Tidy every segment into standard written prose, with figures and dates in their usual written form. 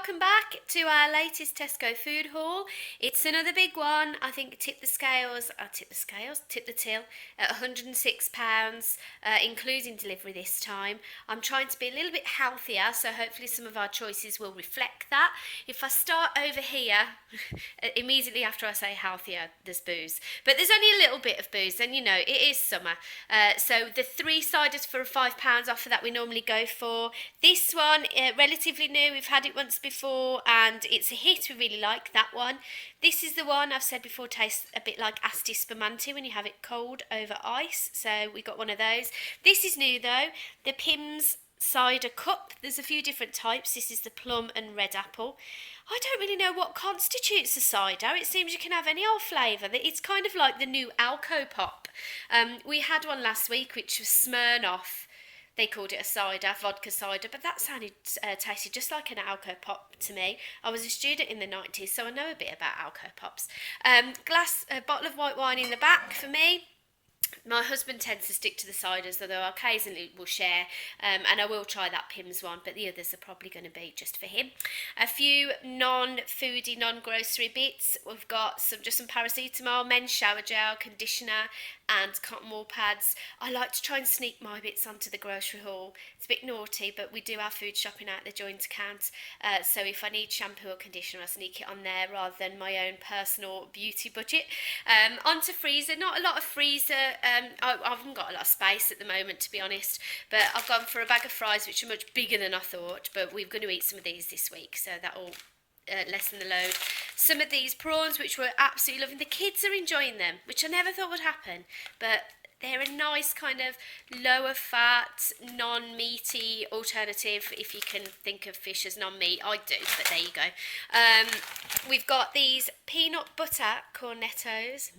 welcome back to our latest Tesco food haul. It's another big one. I think tip the till at £106, including delivery this time. I'm trying to be a little bit healthier, so hopefully some of our choices will reflect that. If I start over here, immediately after I say healthier, there's booze. But there's only a little bit of booze, and you know, it is summer. So the 3 ciders for a £5 offer that we normally go for. This one, relatively new, we've had it once before and it's a hit. We really like that one. This is the one I've said before, tastes a bit like Asti Spumante when you have it cold over ice, so we got one of those. This is new though, the Pimm's cider cup. There's a few different types. This is the plum and red apple. I don't really know what constitutes a cider. It seems you can have any old flavour. It's kind of like the new Alco Pop. We had one last week which was Smirnoff. They called it a cider, vodka cider, but that sounded tasted just like an Alco Pop to me. I was a student in the 90s, so I know a bit about Alco Pops. A bottle of white wine in the back for me. My husband tends to stick to the ciders, although occasionally we'll share, and I will try that Pimm's one, but the others are probably going to be just for him. A few non-foodie, non-grocery bits. We've got just some paracetamol, men's shower gel, conditioner, and cotton wool pads. I like to try and sneak my bits onto the grocery haul. It's a bit naughty, but we do our food shopping out the joint account, so if I need shampoo or conditioner, I sneak it on there rather than my own personal beauty budget. Onto freezer. Not a lot of freezer. I haven't got a lot of space at the moment, to be honest, but I've gone for a bag of fries which are much bigger than I thought, but we're going to eat some of these this week, so that'll lessen the load. Some of these prawns which we're absolutely loving. The kids are enjoying them, which I never thought would happen, but they're a nice kind of lower fat, non-meaty alternative, if you can think of fish as non-meat. I do, but there you go. We've got these peanut butter cornettos.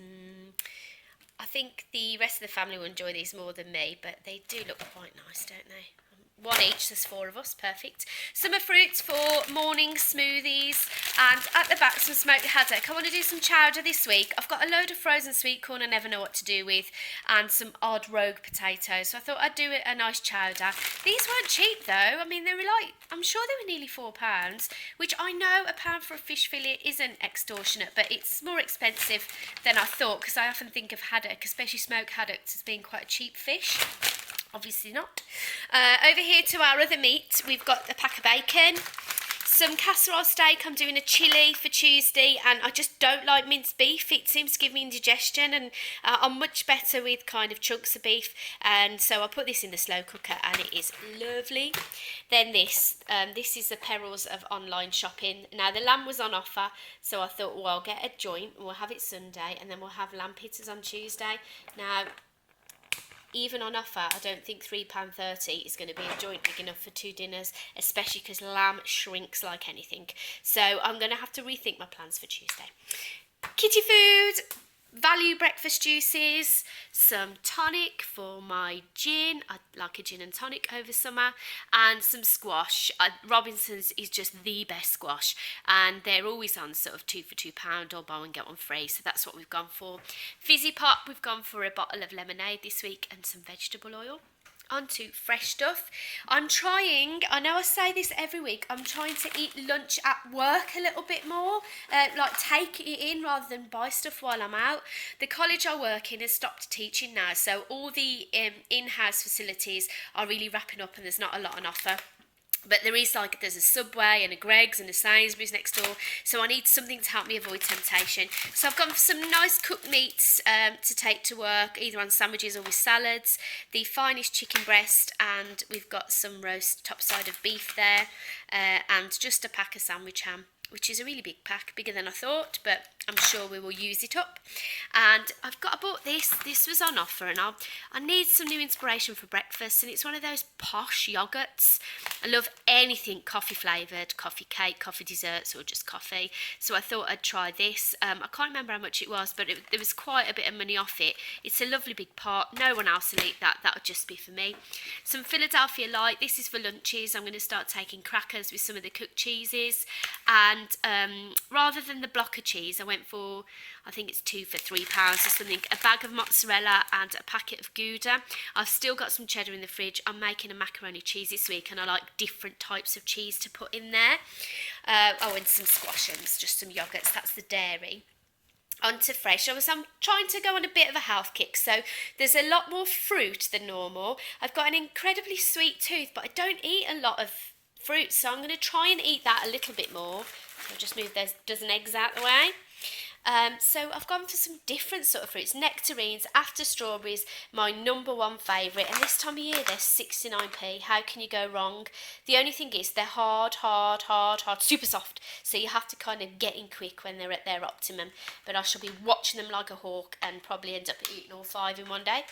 I think the rest of the family will enjoy these more than me, but they do look quite nice, don't they? One each, there's 4 of us, perfect. Summer fruits for morning smoothies, and at the back some smoked haddock. I want to do some chowder this week. I've got a load of frozen sweet corn I never know what to do with, and some odd rogue potatoes, so I thought I'd do a nice chowder. These weren't cheap though. I mean, they were like, I'm sure they were nearly £4, which I know a pound for a fish fillet isn't extortionate, but it's more expensive than I thought, because I often think of haddock, especially smoked haddock, as being quite a cheap fish. Obviously not. Over here to our other meat, we've got a pack of bacon, some casserole steak. I'm doing a chilli for Tuesday, and I just don't like minced beef. It seems to give me indigestion, and I'm much better with kind of chunks of beef, and so I put this in the slow cooker and it is lovely. Then this is the perils of online shopping. Now the lamb was on offer, so I thought, well, I'll get a joint and we'll have it Sunday, and then we'll have lamb pizzas on Tuesday. Now, even on offer, I don't think £3.30 is going to be a joint big enough for 2 dinners, especially because lamb shrinks like anything. So I'm going to have to rethink my plans for Tuesday. Kitty food, value breakfast juices, some tonic for my gin. I like a gin and tonic over summer, and some squash. Robinson's is just the best squash, and they're always on sort of 2 for £2 or buy one get one free, so that's what we've gone for. Fizzy pop, we've gone for a bottle of lemonade this week and some vegetable oil. Onto fresh stuff. I'm trying, I know I say this every week, I'm trying to eat lunch at work a little bit more, like take it in rather than buy stuff while I'm out. The college I work in has stopped teaching now, so all the in-house facilities are really wrapping up and there's not a lot on offer. But there's a Subway and a Greggs and a Sainsbury's next door, so I need something to help me avoid temptation. So I've gone for some nice cooked meats to take to work, either on sandwiches or with salads. The finest chicken breast, and we've got some roast top side of beef there, and just a pack of sandwich ham, which is a really big pack, bigger than I thought, but I'm sure we will use it up. And I bought this was on offer, and I need some new inspiration for breakfast, and it's one of those posh yogurts. I love anything coffee flavoured, coffee cake, coffee desserts, or just coffee, so I thought I'd try this. I can't remember how much it was, but there was quite a bit of money off it. It's a lovely big pot, no one else will eat that, that would just be for me. Some Philadelphia Light, this is for lunches. I'm going to start taking crackers with some of the cooked cheeses, and And rather than the block of cheese, I went for, I think it's 2 for £3 or something, a bag of mozzarella and a packet of Gouda. I've still got some cheddar in the fridge. I'm making a macaroni cheese this week, and I like different types of cheese to put in there. And some squashums, just some yogurts, that's the dairy. Onto fresh. I'm trying to go on a bit of a health kick, so there's a lot more fruit than normal. I've got an incredibly sweet tooth, but I don't eat a lot of fruit, so I'm going to try and eat that a little bit more. I'll just move those dozen eggs out the way. So I've gone for some different sort of fruits. Nectarines, after strawberries, my number one favourite. And this time of year, they're 69p. How can you go wrong? The only thing is they're hard, super soft. So you have to kind of get in quick when they're at their optimum. But I shall be watching them like a hawk and probably end up eating all 5 in one day.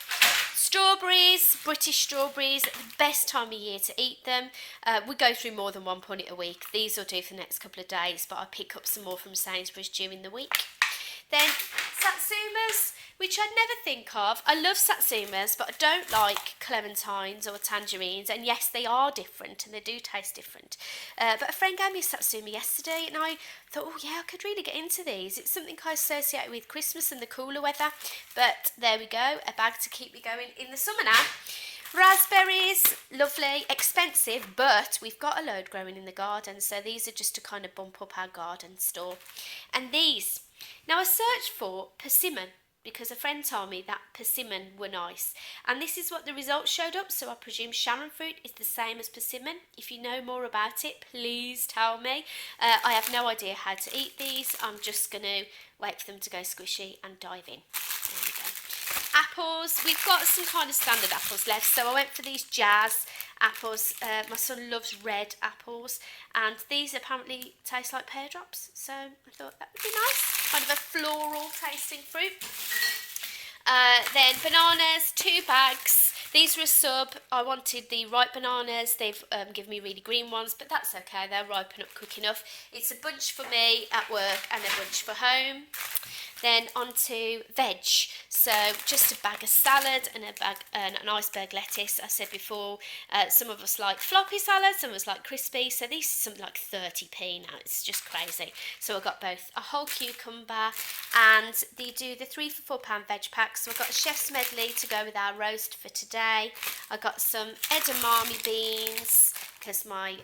Strawberries, British strawberries, the best time of year to eat them. We go through more than one punnet a week. These will do for the next couple of days, but I pick up some more from Sainsbury's during the week. Then satsumas, which I'd never think of. I love satsumas, but I don't like clementines or tangerines. And yes, they are different and they do taste different. But a friend gave me a satsuma yesterday and I thought, oh yeah, I could really get into these. It's something I associate with Christmas and the cooler weather. But there we go, a bag to keep me going in the summer now. Raspberries, lovely, expensive, but we've got a load growing in the garden. So these are just to kind of bump up our garden store. And these. Now I searched for persimmon because a friend told me that persimmon were nice, and this is what the results showed up, so I presume Sharon fruit is the same as persimmon. If you know more about it, please tell me. I have no idea how to eat these. I'm just going to wait for them to go squishy and dive in. There we go. Apples, we've got some kind of standard apples left, so I went for these Jazz apples. My son loves red apples, and these apparently taste like pear drops, so I thought that would be nice, kind of a floral tasting fruit. Then bananas, 2 bags. These were a sub. I wanted the ripe bananas. They've given me really green ones, but that's okay. They'll ripen up quick enough. It's a bunch for me at work and a bunch for home. Then onto veg. So just a bag of salad and an iceberg lettuce. I said before, some of us like floppy salad, some of us like crispy. So these are something like 30p now. It's just crazy. So I got both a whole cucumber and they do the 3 for £4 veg pack. So I've got a chef's medley to go with our roast for today. I got some edamame beans because my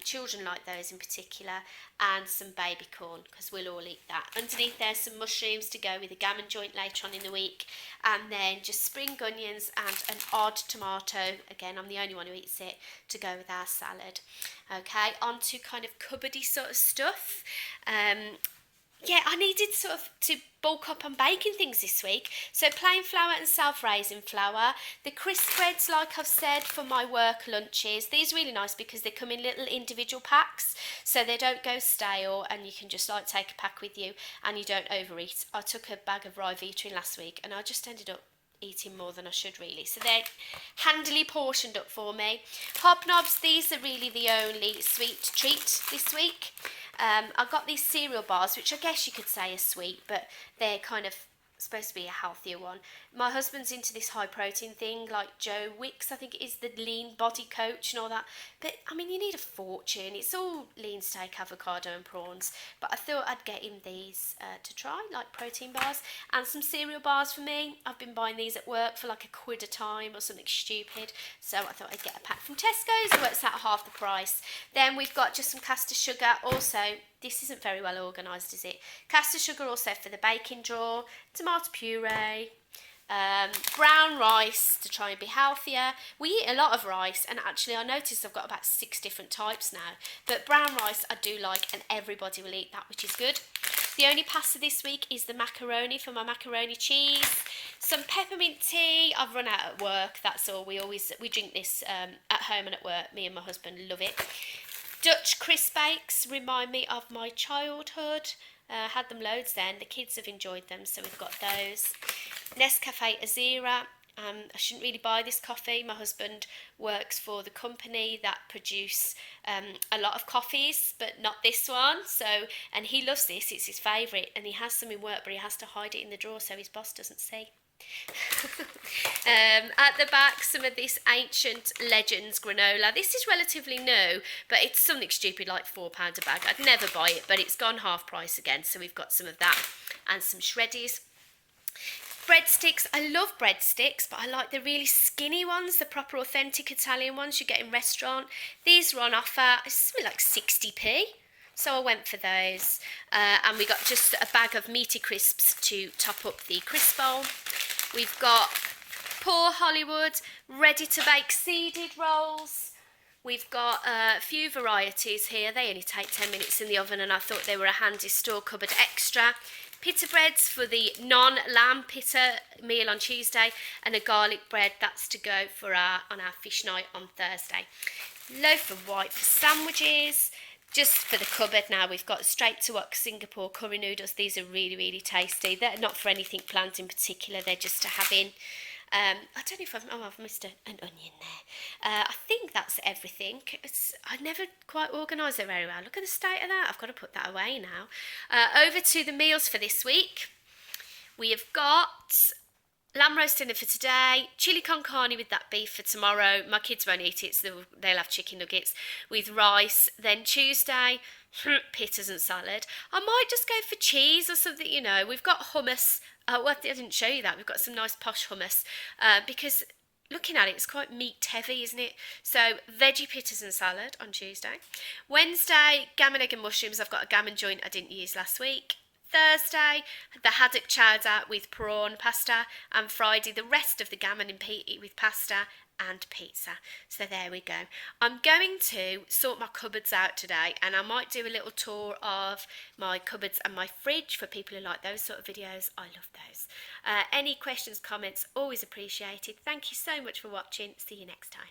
children like those in particular, and some baby corn because we'll all eat that. Underneath there's some mushrooms to go with a gammon joint later on in the week, and then just spring onions and an odd tomato. Again, I'm the only one who eats it, to go with our salad. Okay, on to kind of cupboardy sort of stuff. I needed sort of to bulk up on baking things this week. So plain flour and self-raising flour. The crisp breads, like I've said, for my work lunches. These are really nice because they come in little individual packs, so they don't go stale, and you can just like take a pack with you and you don't overeat. I took a bag of rye Vita in last week and I just ended up eating more than I should really. So they're handily portioned up for me. Hobnobs, these are really the only sweet treat this week. I got these cereal bars, which I guess you could say are sweet, but they're kind of supposed to be a healthier one. My husband's into this high protein thing, like Joe Wicks, I think it is, the lean body coach and all that. But I mean, you need a fortune. It's all lean steak, avocado and prawns. But I thought I'd get him these to try, like protein bars, and some cereal bars for me. I've been buying these at work for like £1 a time or something stupid. So I thought I'd get a pack from Tesco's. It works out half the price. Then we've got just some caster sugar. Also, this isn't very well organised, is it? Caster sugar also for the baking drawer, tomato puree, brown rice to try and be healthier. We eat a lot of rice, and actually I noticed I've got about 6 different types now. But brown rice I do like, and everybody will eat that, which is good. The only pasta this week is the macaroni for my macaroni cheese. Some peppermint tea. I've run out at work, that's all. We drink this at home and at work. Me and my husband love it. Dutch crisp bakes remind me of my childhood. Had them loads then. The kids have enjoyed them, so we've got those. Nescafe Azira. I shouldn't really buy this coffee. My husband works for the company that produce a lot of coffees, but not this one. So, and he loves this. It's his favourite, and he has some in work, but he has to hide it in the drawer so his boss doesn't see. At the back, some of this Ancient Legends granola. This is relatively new, but it's something stupid like £4 a bag. I'd never buy it, but it's gone half price again, so we've got some of that and some shreddies. Breadsticks, I love breadsticks, but I like the really skinny ones, the proper authentic Italian ones you get in restaurant. These were on offer, it's something like 60p. So I went for those. And we got just a bag of meaty crisps to top up the crisp bowl. We've got Poor Hollywood, ready to bake seeded rolls. We've got a few varieties here. They only take 10 minutes in the oven, and I thought they were a handy store cupboard extra. Pita breads for the non-lamb pita meal on Tuesday, and a garlic bread that's to go for on our fish night on Thursday. Loaf of white for sandwiches. Just for the cupboard now, we've got straight to wok Singapore curry noodles. These are really, really tasty. They're not for anything planned in particular. They're just to have in. I don't know if I've missed an onion there. I think that's everything. I never quite organised it very well. Look at the state of that. I've got to put that away now. Over to the meals for this week. We have got lamb roast dinner for today, chili con carne with that beef for tomorrow. My kids won't eat it, so they'll have chicken nuggets with rice. Then Tuesday, pitas and salad. I might just go for cheese or something, you know. We've got hummus. Well, I didn't show you that. We've got some nice posh hummus because looking at it, it's quite meat heavy, isn't it? So veggie pitas and salad on Tuesday. Wednesday, gammon, egg and mushrooms. I've got a gammon joint I didn't use last week. Thursday, the haddock chowder with prawn pasta, and Friday, the rest of the gammon and pita with pasta and pizza. So there we go. I'm going to sort my cupboards out today, and I might do a little tour of my cupboards and my fridge for people who like those sort of videos. I love those. Any questions, comments, always appreciated. Thank you so much for watching. See you next time.